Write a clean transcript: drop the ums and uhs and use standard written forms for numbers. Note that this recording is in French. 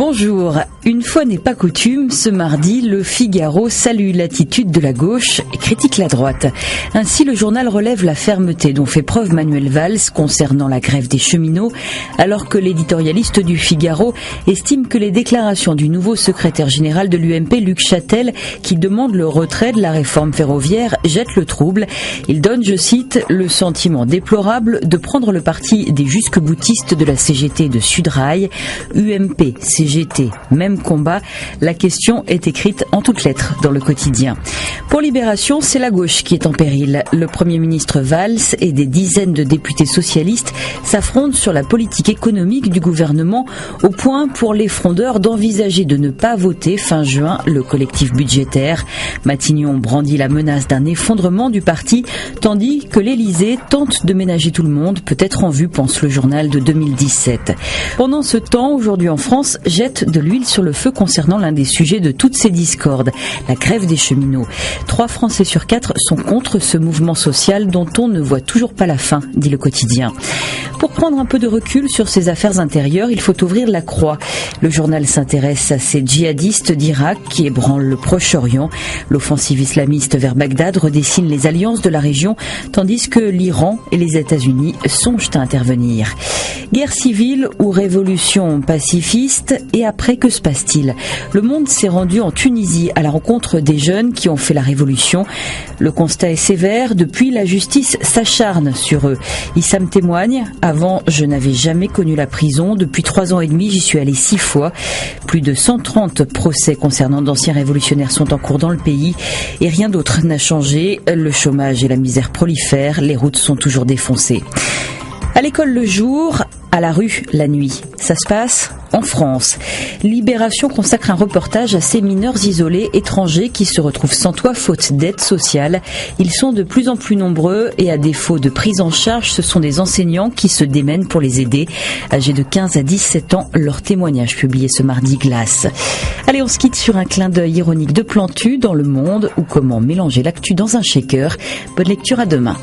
Bonjour. Une fois n'est pas coutume, ce mardi, le Figaro salue l'attitude de la gauche et critique la droite. Ainsi, le journal relève la fermeté dont fait preuve Manuel Valls concernant la grève des cheminots, alors que l'éditorialiste du Figaro estime que les déclarations du nouveau secrétaire général de l'UMP, Luc Châtel, qui demande le retrait de la réforme ferroviaire, jettent le trouble. Il donne, je cite, le sentiment déplorable de prendre le parti des jusque-boutistes de la CGT et de Sudrail. UMP, CGT, même combat. La question est écrite en toutes lettres dans le quotidien. Pour Libération, c'est la gauche qui est en péril. Le Premier ministre Valls et des dizaines de députés socialistes s'affrontent sur la politique économique du gouvernement, au point pour les frondeurs d'envisager de ne pas voter fin juin le collectif budgétaire. Matignon brandit la menace d'un effondrement du parti, tandis que l'Élysée tente de ménager tout le monde, peut-être en vue, pense le journal de 2017. Pendant ce temps, aujourd'hui en France, jette de l'huile sur le feu concernant l'un des sujets de toutes ces discordes, la grève des cheminots. 3 Français sur 4 sont contre ce mouvement social dont on ne voit toujours pas la fin, dit le quotidien. Pour prendre un peu de recul sur ces affaires intérieures, il faut ouvrir la Croix. Le journal s'intéresse à ces djihadistes d'Irak qui ébranlent le Proche-Orient. L'offensive islamiste vers Bagdad redessine les alliances de la région, tandis que l'Iran et les États-Unis songent à intervenir. Guerre civile ou révolution pacifiste, et après, que se passe-t-il ? Le Monde s'est rendu en Tunisie à la rencontre des jeunes qui ont fait la révolution. Le constat est sévère, depuis la justice s'acharne sur eux. Issam témoigne, avant je n'avais jamais connu la prison, depuis 3 ans et demi j'y suis allé 6 fois. Plus de 130 procès concernant d'anciens révolutionnaires sont en cours dans le pays et rien d'autre n'a changé. Le chômage et la misère prolifèrent, les routes sont toujours défoncées. À l'école le jour, à la rue la nuit. Ça se passe en France. Libération consacre un reportage à ces mineurs isolés étrangers qui se retrouvent sans toit faute d'aide sociale. Ils sont de plus en plus nombreux et à défaut de prise en charge, ce sont des enseignants qui se démènent pour les aider. Âgés de 15 à 17 ans, leur témoignage publié ce mardi glace. Allez, on se quitte sur un clin d'œil ironique de Plantu dans Le Monde ou comment mélanger l'actu dans un shaker. Bonne lecture, à demain.